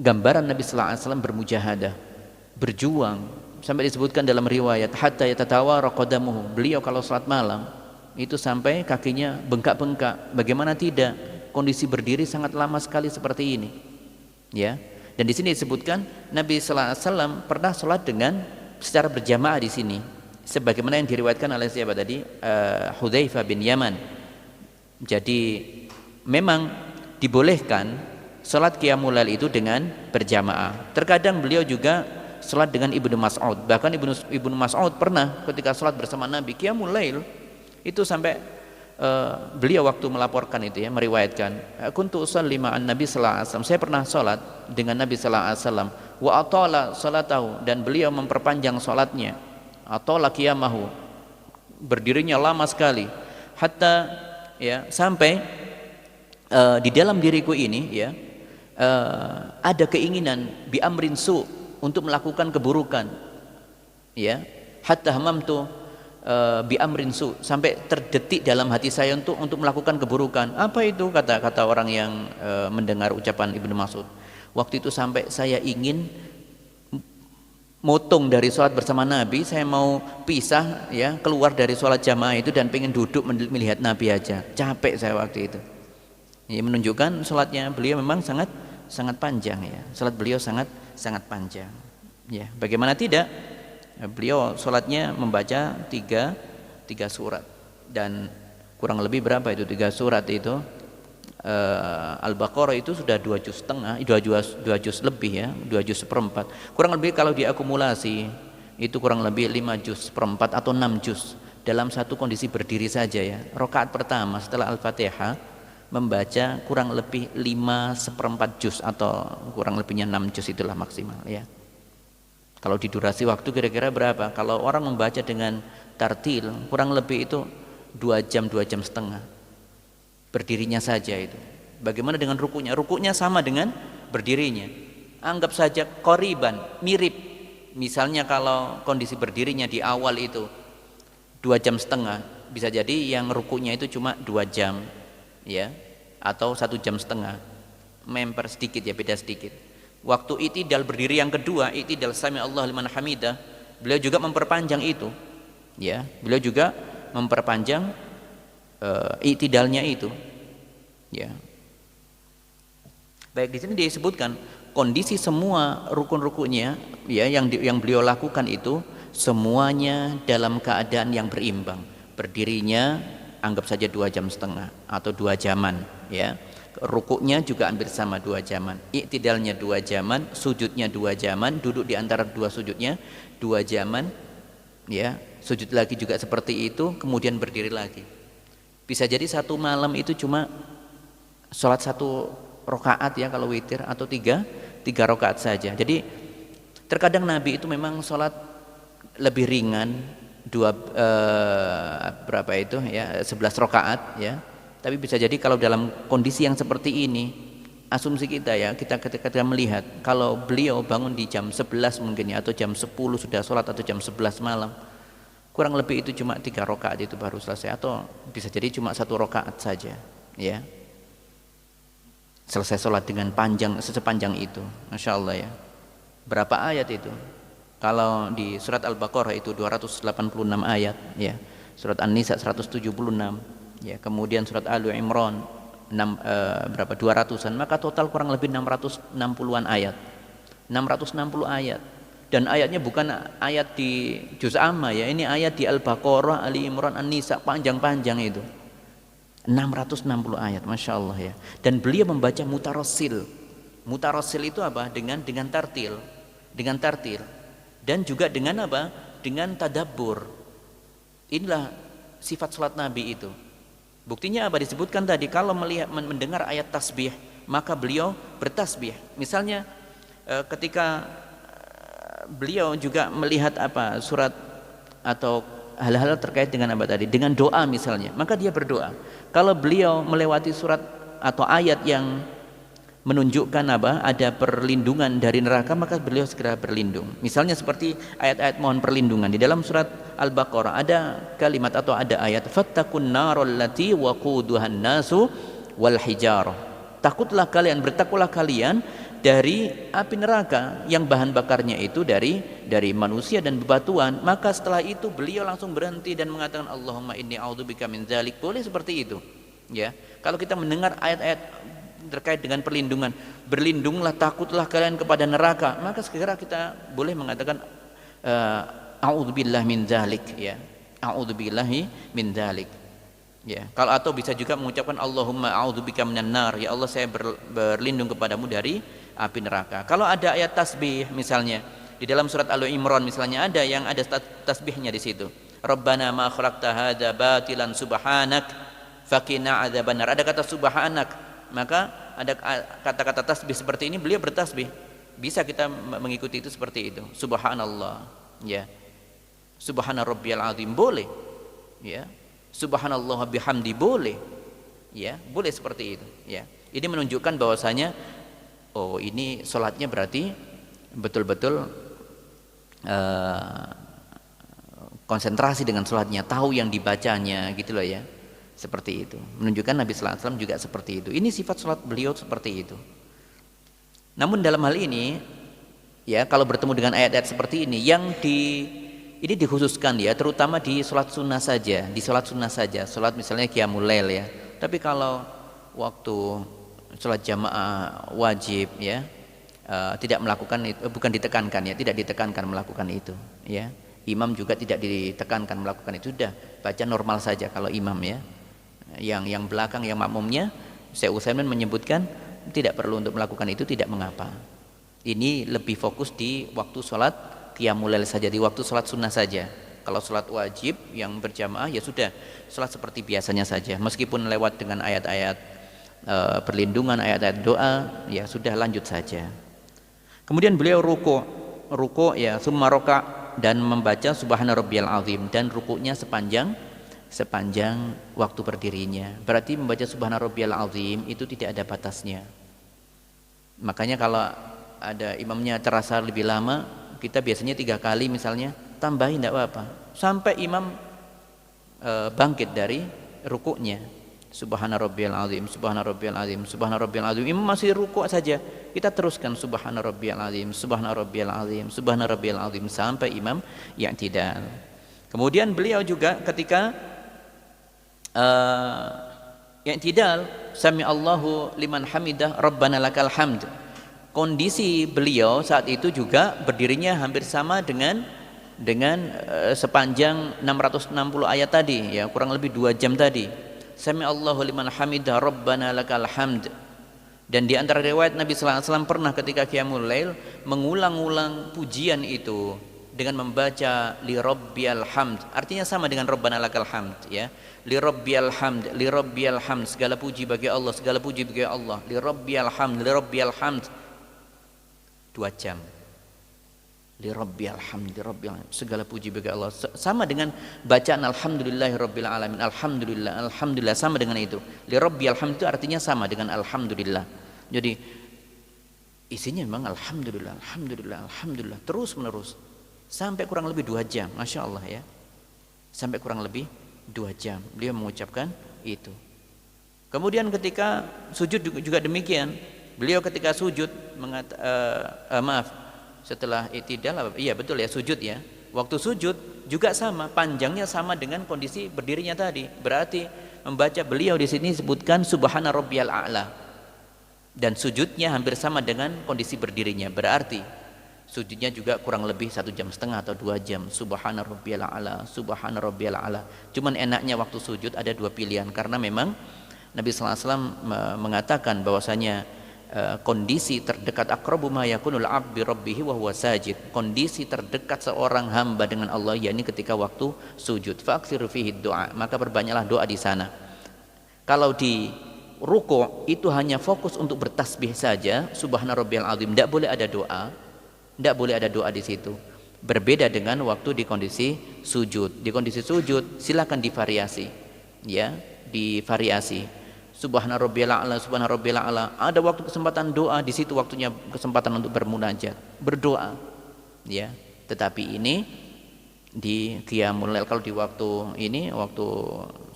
gambaran Nabi sallallahu alaihi wasallam bermujahadah, berjuang, sampai disebutkan dalam riwayat hatta yatatawara qadamuhu, beliau kalau salat malam itu sampai kakinya bengkak-bengkak. Bagaimana tidak, kondisi berdiri sangat lama sekali seperti ini, ya. Dan di sini disebutkan Nabi sallallahu alaihi wasallam pernah sholat dengan secara berjamaah di sini, sebagaimana yang diriwayatkan oleh siapa tadi, Hudzaifah bin Yaman. Jadi memang dibolehkan sholat qiyamul lail itu dengan berjamaah. Terkadang beliau juga sholat dengan Ibnu Mas'ud. Bahkan Ibnu Mas'ud pernah ketika sholat bersama Nabi qiyamul lail itu sampai beliau waktu melaporkan itu, ya, meriwayatkan, kuntu usalli ma'an Nabi sallallahu alaihi wasallam, saya pernah salat dengan Nabi sallallahu alaihi wasallam, wa atala salatahu, dan beliau memperpanjang salatnya, atala qiyamahu, berdirinya lama sekali, hatta, ya, sampai di dalam diriku ini, ya, ada keinginan bi amrin su, untuk melakukan keburukan, ya, hatta hamamtu bi amrin su, sampai terdetik dalam hati saya untuk melakukan keburukan. Apa itu, kata orang yang mendengar ucapan Ibnu Mas'ud, waktu itu sampai saya ingin motong dari sholat bersama Nabi, saya mau pisah, ya, keluar dari sholat jamaah itu dan pengen duduk melihat Nabi aja, capek saya waktu itu. Ini menunjukkan sholatnya beliau memang sangat panjang, ya, sholat beliau sangat panjang, ya. Bagaimana tidak, beliau sholatnya membaca 3 surat, dan kurang lebih berapa itu 3 surat itu, Al-Baqarah itu sudah 2 juz setengah, 2 juz lebih, ya, 2 juz seperempat, kurang lebih kalau diakumulasi itu kurang lebih 5 juz seperempat atau 6 juz dalam satu kondisi berdiri saja, ya. Rakaat pertama setelah Al-Fatihah membaca kurang lebih 5 seperempat juz atau kurang lebihnya 6 juz, itulah maksimal, ya. Kalau di durasi waktu kira-kira berapa? Kalau orang membaca dengan tartil kurang lebih itu 2 jam setengah. berdirinya saja itu. Bagaimana dengan rukunya? Rukunya sama dengan berdirinya. Anggap saja qoriban, mirip. Misalnya kalau kondisi berdirinya di awal itu 2,5 jam, bisa jadi yang rukunya itu cuma 2 jam, ya, atau 1,5 jam, memper sedikit ya, beda sedikit. Waktu i'tidal berdiri yang kedua, i'tidal sami Allah liman hamidah, beliau juga memperpanjang itu, ya, beliau juga memperpanjang i'tidalnya itu, ya. Baik, di sini disebutkan kondisi semua rukun-rukunnya, ya, yang beliau lakukan itu semuanya dalam keadaan yang berimbang. Berdirinya anggap saja 2,5 jam atau 2 jaman, ya. Rukuknya juga hampir sama 2 jaman, i'tidalnya 2 jaman, sujudnya 2 jaman, duduk di antara dua sujudnya 2 jaman, ya, sujud lagi juga seperti itu, kemudian berdiri lagi. Bisa jadi satu malam itu cuma sholat 1 rakaat, ya, kalau witir, atau 3 rakaat saja. Jadi terkadang Nabi itu memang sholat lebih ringan, berapa itu, ya, 11 rakaat, ya. Tapi bisa jadi kalau dalam kondisi yang seperti ini, asumsi kita, ya, kita ketika melihat kalau beliau bangun di jam 11 mungkin, ya, atau jam 10 sudah sholat, atau jam 11 malam, kurang lebih itu cuma 3 rakaat itu baru selesai, atau bisa jadi cuma 1 rakaat saja, ya, selesai sholat dengan sepanjang itu. Masya Allah, ya. Berapa ayat itu? Kalau di surat Al-Baqarah itu 286 ayat, ya. Surat An-Nisa 176, ya. Kemudian surat Al-Imran 200-an, maka total kurang lebih 660-an ayat. 660 ayat. Dan ayatnya bukan ayat di juz amma, ya. Ini ayat di Al-Baqarah, Ali Imran, An-Nisa, panjang-panjang itu. 660 ayat, Masya Allah, ya. Dan beliau membaca mutarassil. Mutarassil itu apa? Dengan tartil. Dengan tartil. Dan juga dengan apa? Dengan tadabbur. Inilah sifat salat Nabi itu. Buktinya apa? Disebutkan tadi, kalau mendengar ayat tasbih, maka beliau bertasbih. Misalnya ketika beliau juga melihat apa, surat atau hal-hal terkait dengan apa tadi, dengan doa misalnya, maka dia berdoa. Kalau beliau melewati surat atau ayat yang menunjukkan apa, ada perlindungan dari neraka, maka beliau segera berlindung. Misalnya seperti ayat-ayat mohon perlindungan di dalam surat Al-Baqarah, ada kalimat atau ada ayat fattaqun narol lati waquduhan nasu wal hijarah. Takutlah kalian, bertakwalah kalian dari api neraka yang bahan bakarnya itu dari manusia dan bebatuan. Maka setelah itu beliau langsung berhenti dan mengatakan Allahumma inni a'udzubika min dzalik. Boleh seperti itu, ya. Kalau kita mendengar ayat-ayat terkait dengan perlindungan, berlindunglah, takutlah kalian kepada neraka, maka segera kita boleh mengatakan a'udzubillahi min dzalik, ya. A'udzubillahi min dzalik, ya. Kalau atau bisa juga mengucapkan Allahumma a'udzubika minan nar, ya Allah saya berlindung kepadamu dari api neraka. Kalau ada ayat tasbih misalnya di dalam surat Al-Imran misalnya, ada yang ada tasbihnya di situ. Rabbana ma khalaqta hadza batilan subhanak faqina adzabannar. Ada kata subhanak, maka ada kata-kata tasbih seperti ini, beliau bertasbih. Bisa kita mengikuti itu seperti itu. Subhanallah, ya. Subhana rabbiyal azim, boleh, ya. Subhanallah bihamdi, boleh, ya. Boleh seperti itu, ya. Ini menunjukkan bahwasanya oh, ini sholatnya berarti betul-betul konsentrasi dengan sholatnya, tahu yang dibacanya, gitu loh, ya. Seperti itu, menunjukkan Nabi sallallahu alaihi wasallam juga seperti itu. Ini sifat sholat beliau seperti itu. Namun dalam hal ini, ya, kalau bertemu dengan ayat-ayat seperti ini, ini dikhususkan, ya, terutama di sholat sunnah saja, sholat misalnya qiyamul lail, ya. Tapi kalau waktu sholat jamaah wajib, ya, tidak melakukan itu, bukan ditekankan, ya, tidak ditekankan melakukan itu, ya. Imam juga tidak ditekankan melakukan itu, sudah baca normal saja kalau imam, ya. Yang belakang, yang makmumnya, Syekh Utsaimin menyebutkan tidak perlu untuk melakukan itu, tidak mengapa. Ini lebih fokus di waktu sholat qiyamul lail saja, di waktu sholat sunnah saja. Kalau sholat wajib yang berjamaah, ya sudah, sholat seperti biasanya saja, meskipun lewat dengan ayat-ayat perlindungan, ayat-ayat doa, ya sudah, lanjut saja. Kemudian beliau ruku, ya, summa roka, dan membaca subhana rabbiyal azim, dan rukuknya sepanjang sepanjang waktu berdirinya. Berarti membaca subhana rabbiyal azim itu tidak ada batasnya. Makanya kalau ada imamnya terasa lebih lama, kita biasanya 3 kali misalnya, tambahin tidak apa-apa sampai imam bangkit dari rukuknya. Subhana rabbiyal azim, subhana rabbiyal azim, subhana rabbiyal azim. Imam masih rukuk saja, kita teruskan subhana rabbiyal azim, subhana rabbiyal azim, subhana rabbiyal azim sampai imam i'tidal. Kemudian beliau juga ketika i'tidal, sami Allahu liman hamidah, rabbana lakal hamd. Kondisi beliau saat itu juga berdirinya hampir sama dengan sepanjang 660 ayat tadi, ya, kurang lebih 2 jam tadi. Sami Allahu liman hamidah, rabbana lakal hamd. Dan di antara riwayat Nabi sallallahu alaihi wasallam pernah ketika qiyamul lail mengulang-ulang pujian itu dengan membaca li rabbiyal hamd. Artinya sama dengan rabbana lakal hamd, ya. Li rabbiyal hamd, li rabbiyal hamd, segala puji bagi Allah, segala puji bagi Allah. Li rabbiyal hamd, li rabbiyal hamd. 2 jam. Li rabbiyal hamd, li rabbiyal hamd, segala puji bagi Allah. Sama dengan bacaan alhamdulillahirabbil alamin. Alhamdulillah, alhamdulillah, sama dengan itu. Li rabbiyal hamd itu artinya sama dengan alhamdulillah. Jadi isinya memang alhamdulillah, alhamdulillah, alhamdulillah, terus menerus sampai kurang lebih 2 jam. Masya Allah, ya, sampai kurang lebih 2 jam beliau mengucapkan itu. Kemudian ketika sujud juga demikian. Beliau ketika sujud setelah i'tidal, iya betul ya, sujud ya. Waktu sujud juga sama, panjangnya sama dengan kondisi berdirinya tadi. Berarti membaca, beliau di sini sebutkan subhana rabbiyal a'la. Dan sujudnya hampir sama dengan kondisi berdirinya. Berarti sujudnya juga kurang lebih 1,5 jam atau 2 jam. Subhana rabbiyal a'la, subhana rabbiyal a'la. Cuman enaknya waktu sujud ada 2 pilihan, karena memang Nabi sallallahu alaihi wasallam mengatakan bahwasanya kondisi terdekat aqrabu ma yakunul 'abdu bi rabbih wa huwa sajid. Kondisi terdekat seorang hamba dengan Allah yakni ketika waktu sujud. Fa'ksiru fihi du'a, maka perbanyaklah doa di sana. Kalau di ruku' itu hanya fokus untuk bertasbih saja, subhana rabbiyal azim, tidak boleh ada doa. Tidak boleh ada doa di situ. Berbeda dengan waktu di kondisi sujud. Di kondisi sujud silakan divariasi, ya, divariasi. Subhana rabbiyal a'la, subhana rabbiyal a'la. Ada waktu kesempatan doa, di situ waktunya kesempatan untuk bermunajat, berdoa, ya. Tetapi ini di qiyamul lail, kalau di waktu ini, waktu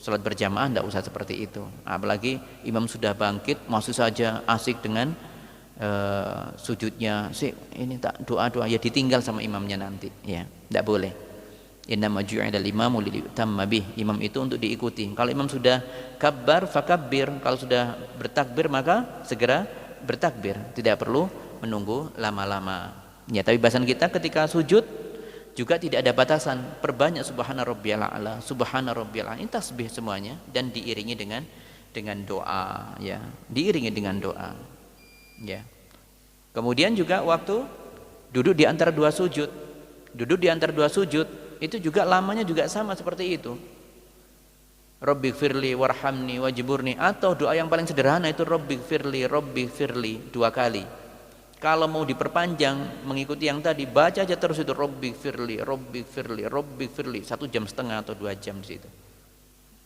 salat berjamaah, tidak usah seperti itu. Apalagi imam sudah bangkit, masih saja asik dengan sujudnya, sih ini tak doa-doa, ya ditinggal sama imamnya nanti, ya, tidak boleh. Innama ju'ilal imamu liyutamma bih. Imam itu untuk diikuti. Kalau imam sudah kabbar fakabbir, kalau sudah bertakbir maka segera bertakbir, tidak perlu menunggu lama-lama. Ya, tapi bahasan kita ketika sujud juga tidak ada batasan. Perbanyak subhana rabbiyal a'la, subhana rabbiyal a'la. Ini tasbih semuanya dan diiringi dengan doa, ya. Diiringi dengan doa. Ya. Kemudian juga waktu duduk di antara 2 sujud. Duduk di antara 2 sujud itu juga lamanya juga sama seperti itu. Rabbighfirli warhamni wajburni, atau doa yang paling sederhana itu Rabbighfirli, Rabbighfirli 2 kali. Kalau mau diperpanjang mengikuti yang tadi, baca aja terus itu Rabbighfirli, Rabbighfirli, Rabbighfirli 1,5 jam atau 2 jam di situ.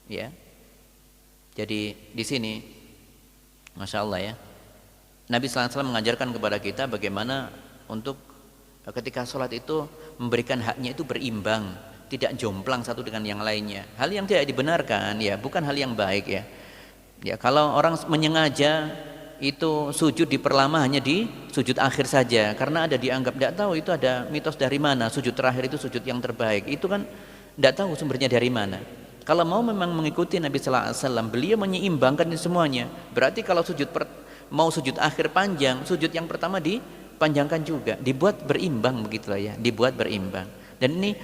Ya. Jadi di sini Masya Allah, ya, Nabi sallallahu alaihi wasallam mengajarkan kepada kita bagaimana untuk ketika sholat itu memberikan haknya itu berimbang, tidak jomplang satu dengan yang lainnya. Hal yang tidak dibenarkan, ya, bukan hal yang baik, ya. Ya, kalau orang menyengaja itu sujud diperlama hanya di sujud akhir saja, karena ada dianggap, tidak tahu itu ada mitos dari mana, sujud terakhir itu sujud yang terbaik. Itu kan tidak tahu sumbernya dari mana. Kalau mau memang mengikuti Nabi sallallahu alaihi wasallam, beliau menyeimbangkan semuanya. Berarti kalau mau sujud akhir panjang, sujud yang pertama dipanjangkan juga, dibuat berimbang, begitulah, ya, dibuat berimbang. Dan ini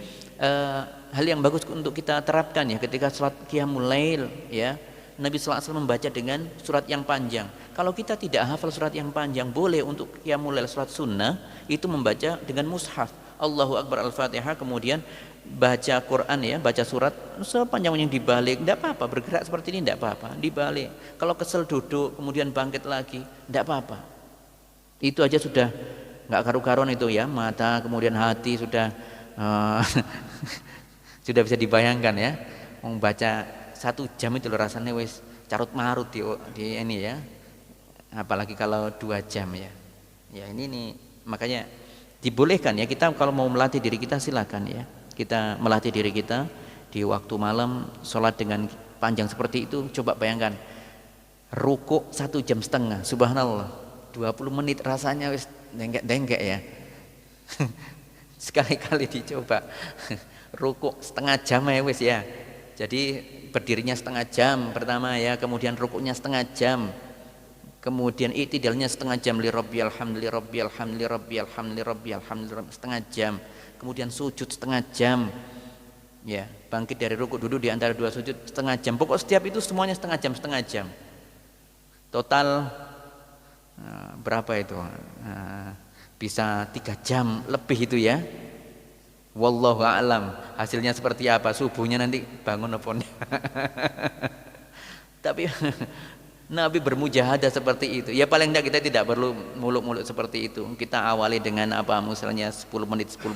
hal yang bagus untuk kita terapkan, ya, ketika salat qiyamul lail, ya. Nabi sallallahu alaihi wasallam membaca dengan surat yang panjang. Kalau kita tidak hafal surat yang panjang, boleh untuk qiyamul lail surat sunnah itu membaca dengan mushaf. Allahu Akbar Al-Fatihah, kemudian baca Quran, ya, baca surat sepanjang yang dibalik, tidak apa-apa, bergerak seperti ini tidak apa-apa, dibalik. Kalau kesel duduk kemudian bangkit lagi, tidak apa-apa. Itu aja sudah nggak karu-karuan itu, ya, mata kemudian hati sudah sudah bisa dibayangkan, ya. Membaca 1 jam itu loh rasanya wis carut marut di ini ya. Apalagi kalau 2 jam ya. Ya ini nih makanya dibolehkan ya, kita kalau mau melatih diri kita silakan ya. Kita melatih diri kita di waktu malam sholat dengan panjang seperti itu. Coba bayangkan rukuk 1,5 jam, subhanallah 20 menit rasanya wis dengkek ya. Sekali-kali dicoba rukuk setengah jam ya wis ya. Jadi berdirinya setengah jam pertama ya, kemudian rukuknya setengah jam, kemudian i'tidalnya setengah jam, li rabbiyal hamd li rabbiyal hamd li rabbiyal hamd li rabbiyal hamd setengah jam, kemudian sujud setengah jam ya, bangkit dari rukuk duduk di antara 2 sujud setengah jam. Pokok setiap itu semuanya setengah jam total berapa itu, bisa 3 jam lebih itu ya. Wallahu a'lam hasilnya seperti apa, subuhnya nanti bangun apa tapi Nabi bermujahadah seperti itu ya. Paling tidak kita tidak perlu muluk-muluk seperti itu. Kita awali dengan apa, misalnya 10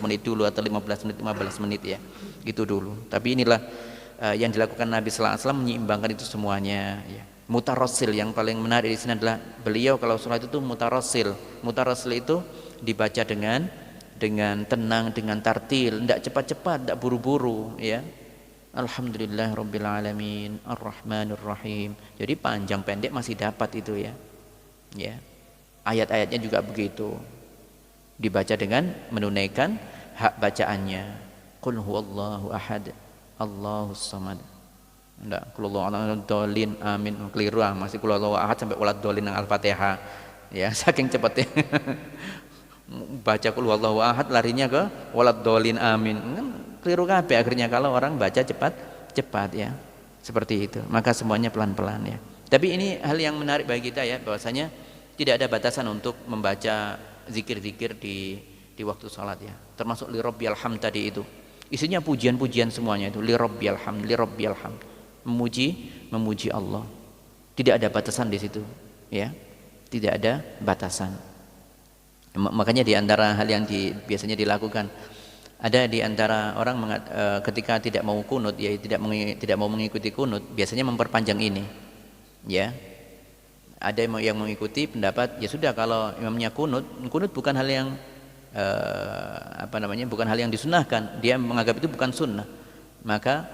menit dulu atau 15 menit ya, itu dulu. Tapi inilah yang dilakukan Nabi sallallahu alaihi wasallam, menyeimbangkan itu semuanya ya. Mutarosil yang paling menarik di sini adalah beliau kalau sholat itu mutarosil. Mutarosil itu dibaca dengan tenang, dengan tartil, tidak cepat-cepat, tidak buru-buru ya. Alhamdulillah Rabbil Alamin Ar-Rahmanir Rahim. Jadi panjang pendek masih dapat itu ya. Ya. Ayat-ayatnya juga begitu. Dibaca dengan menunaikan hak bacaannya. Qul huwallahu ahad, Allahus samad. Enggak, qul huwallahu dolin amin, keliru masih qul huwallahu ahad sampai walad dolin yang Al-Fatihah. Ya, saking cepatnya. Baca qul huwallahu ahad larinya ke walad dolin amin. Keliru kabeh akhirnya kalau orang baca cepat ya. Seperti itu. Maka semuanya pelan-pelan ya. Tapi ini hal yang menarik bagi kita ya, bahwasanya tidak ada batasan untuk membaca zikir-zikir di waktu salat ya. Termasuk li rabbiyal hamd tadi itu. Isinya pujian-pujian semuanya itu, li rabbiyal hamd, li rabbiyal hamd. Memuji Allah. Tidak ada batasan di situ ya. Tidak ada batasan. Makanya di antara hal yang biasanya dilakukan, ada di antara orang ketika tidak mau kunut ya, tidak mau mengikuti kunut, biasanya memperpanjang ini ya. Ada yang mengikuti pendapat ya sudah, kalau imamnya kunut bukan hal yang bukan hal yang disunahkan, dia menganggap itu bukan sunnah, maka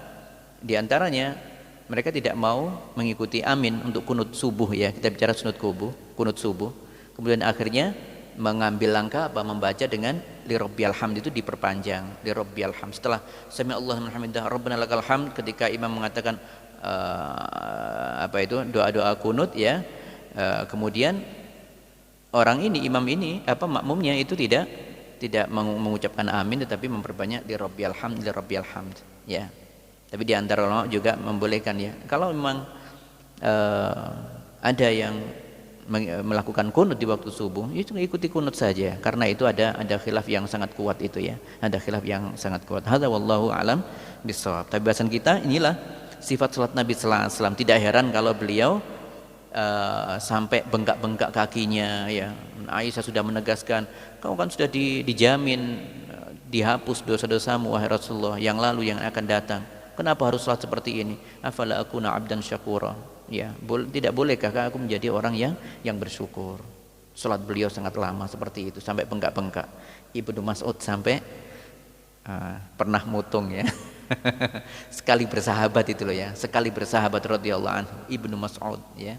di antaranya mereka tidak mau mengikuti amin untuk kunut subuh ya. Kita bicara kunut subuh, kemudian akhirnya mengambil langkah membaca dengan li rabbiyal hamd, itu diperpanjang li rabbiyal hamd. Setelah sami Allahu liman hamidah rabbana lakal hamd, ketika imam mengatakan doa-doa kunut ya, kemudian orang ini, imam ini makmumnya itu tidak mengucapkan amin, tetapi memperbanyak li rabbiyal hamd ya. Tapi di antara ulama juga membolehkan ya, kalau memang ada yang melakukan kunut di waktu subuh, itu ikuti kunut saja, karena itu ada khilaf yang sangat kuat itu ya, ada khilaf yang sangat kuat. Hadza wallahu alam bissawab. Tapi bahasan kita inilah sifat salat Nabi sallallahu alaihi wasallam. Tidak heran kalau beliau sampai bengkak-bengkak kakinya ya. Aisyah sudah menegaskan, kau kan sudah dijamin dihapus dosa-dosamu wahai Rasulullah, yang lalu yang akan datang. Kenapa harus salat seperti ini? Afala akuna abdan syakura. Ya, tidak bolehkah aku menjadi orang yang bersyukur? Salat beliau sangat lama seperti itu, sampai bengkak-bengkak. Ibnu Mas'ud sampai pernah mutung ya. Sekali bersahabat itu loh ya, sekali bersahabat radhiyallahu anhu, Ibnu Mas'ud ya.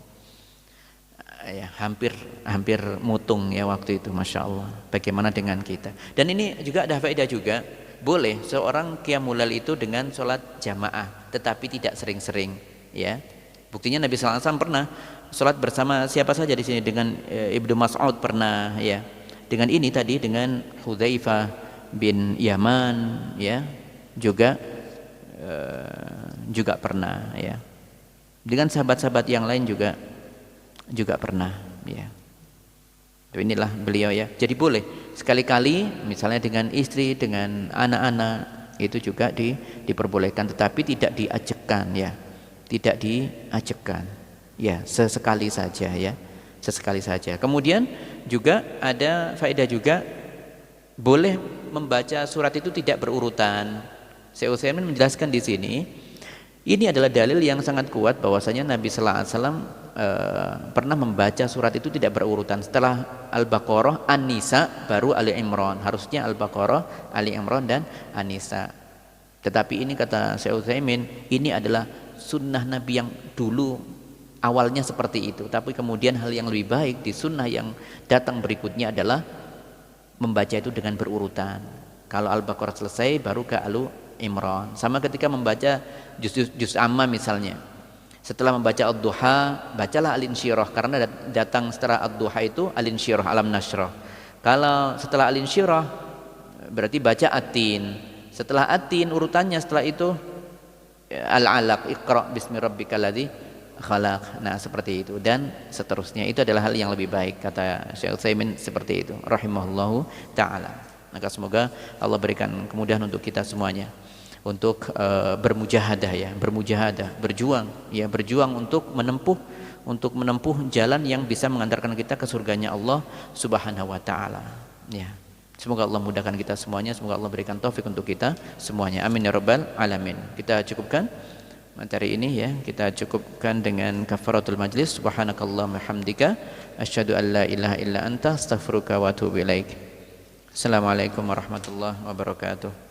Ya, hampir mutung ya waktu itu, masya Allah. Bagaimana dengan kita? Dan ini juga ada faedah juga, boleh seorang qiyamul lail itu dengan sholat jamaah, tetapi tidak sering-sering ya. Buktinya Nabi sallallahu alaihi wasallam pernah sholat bersama siapa saja di sini, dengan Ibnu Mas'ud pernah ya, dengan ini tadi, dengan Hudzaifah bin Yaman ya, juga pernah ya, dengan sahabat-sahabat yang lain juga pernah ya. Inilah beliau ya. Jadi boleh sekali-kali misalnya dengan istri, dengan anak-anak, itu juga diperbolehkan, tetapi tidak diajakkan ya. Tidak diajakkan ya, sesekali saja ya, sesekali saja. Kemudian juga ada faedah juga, boleh membaca surat itu tidak berurutan. Syekh Utsaimin menjelaskan di sini, Ini adalah dalil yang sangat kuat bahwasanya Nabi sallallahu alaihi wasallam pernah membaca surat itu tidak berurutan. Setelah Al-Baqarah, An-Nisa, baru Ali Imran. Harusnya Al-Baqarah, Ali Imran dan An-Nisa. Tetapi ini kata Syekh Utsaimin, ini adalah sunnah Nabi yang dulu awalnya seperti itu. Tapi kemudian hal yang lebih baik di sunnah yang datang berikutnya adalah membaca itu dengan berurutan. Kalau Al-Baqarah selesai baru ke Alu Imran. Sama ketika membaca juz amma misalnya. Setelah membaca Ad-Duha, bacalah Al-Insyirah karena datang setelah Ad-Duha itu Al-Insyirah, Alam Nashrah. Kalau setelah Al-Insyirah berarti baca At-Tin. Setelah At-Tin urutannya setelah itu Al-Alaq, Iqra bismi rabbikal ladzi khalaq. Nah, seperti itu dan seterusnya. Itu adalah hal yang lebih baik kata Syekh Utsaimin seperti itu rahimahullahu taala. Maka semoga Allah berikan kemudahan untuk kita semuanya untuk bermujahadah ya, berjuang untuk menempuh jalan yang bisa mengantarkan kita ke surganya Allah Subhanahu wa taala. Ya. Semoga Allah mudahkan kita semuanya, semoga Allah berikan taufik untuk kita semuanya. Amin ya rabbal alamin. Kita cukupkan materi ini ya, kita cukupkan dengan kafaratul majlis. Subhanakallahumma hamdika asyhadu an la ilaha illa anta astaghfiruka wa atubu ilaik. Assalamualaikum warahmatullahi wabarakatuh.